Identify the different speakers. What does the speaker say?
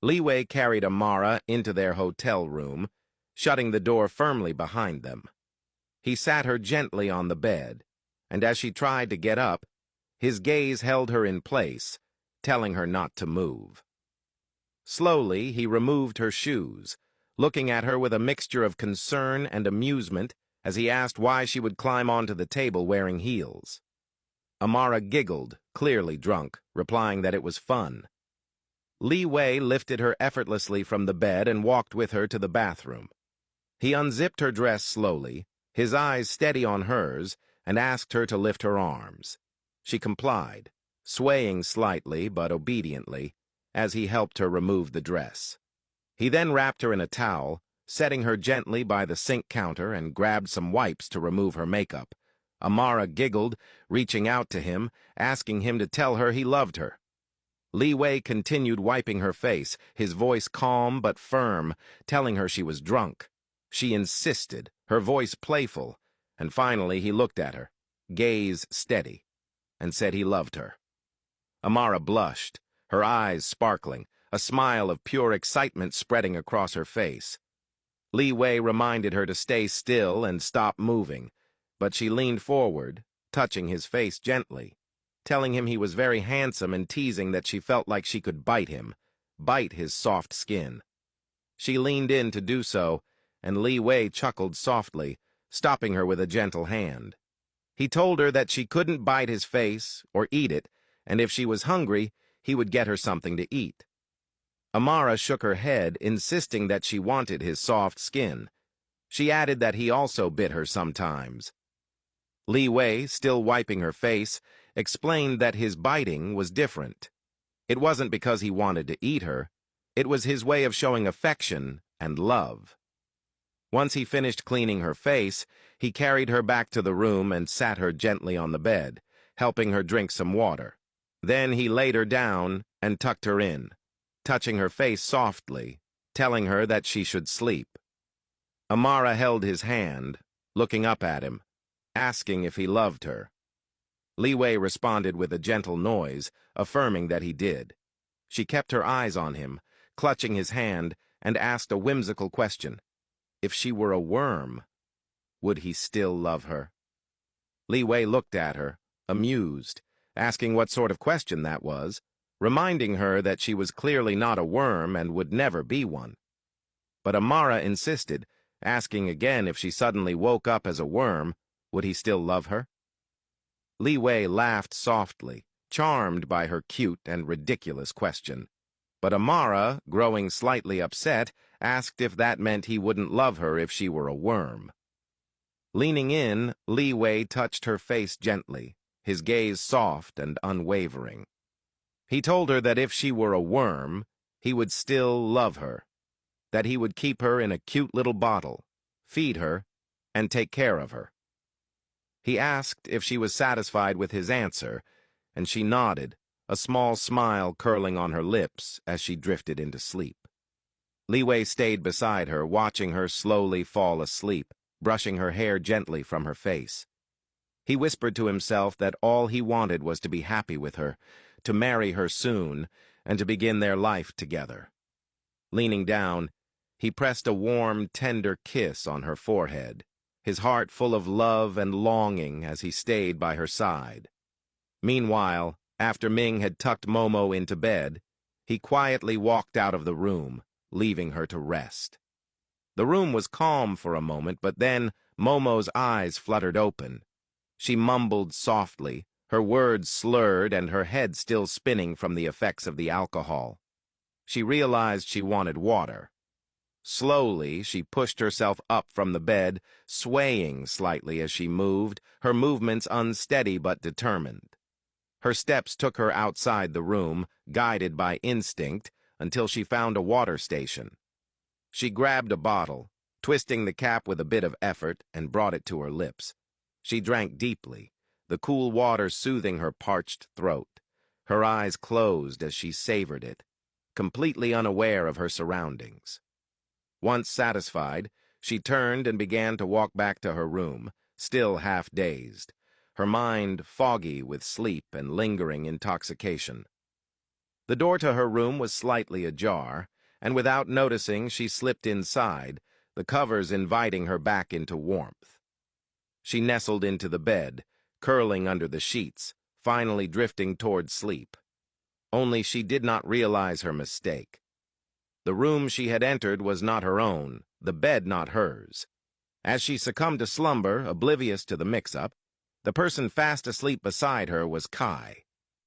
Speaker 1: Liwei carried Amara into their hotel room, shutting the door firmly behind them. He sat her gently on the bed, and as she tried to get up, his gaze held her in place, telling her not to move. Slowly, he removed her shoes, looking at her with a mixture of concern and amusement as he asked why she would climb onto the table wearing heels. Amara giggled, clearly drunk, replying that it was fun. Liwei lifted her effortlessly from the bed and walked with her to the bathroom. He unzipped her dress slowly, his eyes steady on hers, and asked her to lift her arms. She complied, swaying slightly but obediently, as he helped her remove the dress. He then wrapped her in a towel, setting her gently by the sink counter and grabbed some wipes to remove her makeup. Amara giggled, reaching out to him, asking him to tell her he loved her. Liwei continued wiping her face, his voice calm but firm, telling her she was drunk. She insisted, her voice playful, and finally he looked at her, gaze steady, and said he loved her. Amara blushed, her eyes sparkling, a smile of pure excitement spreading across her face. Liwei reminded her to stay still and stop moving, but she leaned forward, touching his face gently, telling him he was very handsome and teasing that she felt like she could bite him, bite his soft skin. She leaned in to do so, and Liwei chuckled softly, stopping her with a gentle hand. He told her that she couldn't bite his face or eat it, and if she was hungry, he would get her something to eat. Amara shook her head, insisting that she wanted his soft skin. She added that he also bit her sometimes. Liwei, still wiping her face, explained that his biting was different. It wasn't because he wanted to eat her. It was his way of showing affection and love. Once he finished cleaning her face, he carried her back to the room and sat her gently on the bed, helping her drink some water. Then he laid her down and tucked her in, touching her face softly, telling her that she should sleep. Amara held his hand, looking up at him, asking if he loved her. Liwei responded with a gentle noise, affirming that he did. She kept her eyes on him, clutching his hand, and asked a whimsical question. If she were a worm, would he still love her? Liwei looked at her, amused, asking what sort of question that was, reminding her that she was clearly not a worm and would never be one. But Amara insisted, asking again if she suddenly woke up as a worm, would he still love her? Liwei laughed softly, charmed by her cute and ridiculous question. But Amara, growing slightly upset, asked if that meant he wouldn't love her if she were a worm. Leaning in, Liwei touched her face gently, his gaze soft and unwavering. He told her that if she were a worm, he would still love her, that he would keep her in a cute little bottle, feed her, and take care of her. He asked if she was satisfied with his answer, and she nodded, a small smile curling on her lips as she drifted into sleep. Liwei stayed beside her, watching her slowly fall asleep, brushing her hair gently from her face. He whispered to himself that all he wanted was to be happy with her, to marry her soon, and to begin their life together. Leaning down, he pressed a warm, tender kiss on her forehead, his heart full of love and longing as he stayed by her side. Meanwhile, after Ming had tucked Momo into bed, he quietly walked out of the room, leaving her to rest. The room was calm for a moment, but then Momo's eyes fluttered open. She mumbled softly, her words slurred and her head still spinning from the effects of the alcohol. She realized she wanted water. Slowly, she pushed herself up from the bed, swaying slightly as she moved, her movements unsteady but determined. Her steps took her outside the room, guided by instinct, until she found a water station. She grabbed a bottle, twisting the cap with a bit of effort, and brought it to her lips. She drank deeply, the cool water soothing her parched throat. Her eyes closed as she savored it, completely unaware of her surroundings. Once satisfied, she turned and began to walk back to her room, still half dazed, her mind foggy with sleep and lingering intoxication. The door to her room was slightly ajar, and without noticing, she slipped inside, the covers inviting her back into warmth. She nestled into the bed, curling under the sheets, finally drifting toward sleep. Only she did not realize her mistake. The room she had entered was not her own, the bed not hers. As she succumbed to slumber, oblivious to the mix-up, the person fast asleep beside her was Kai.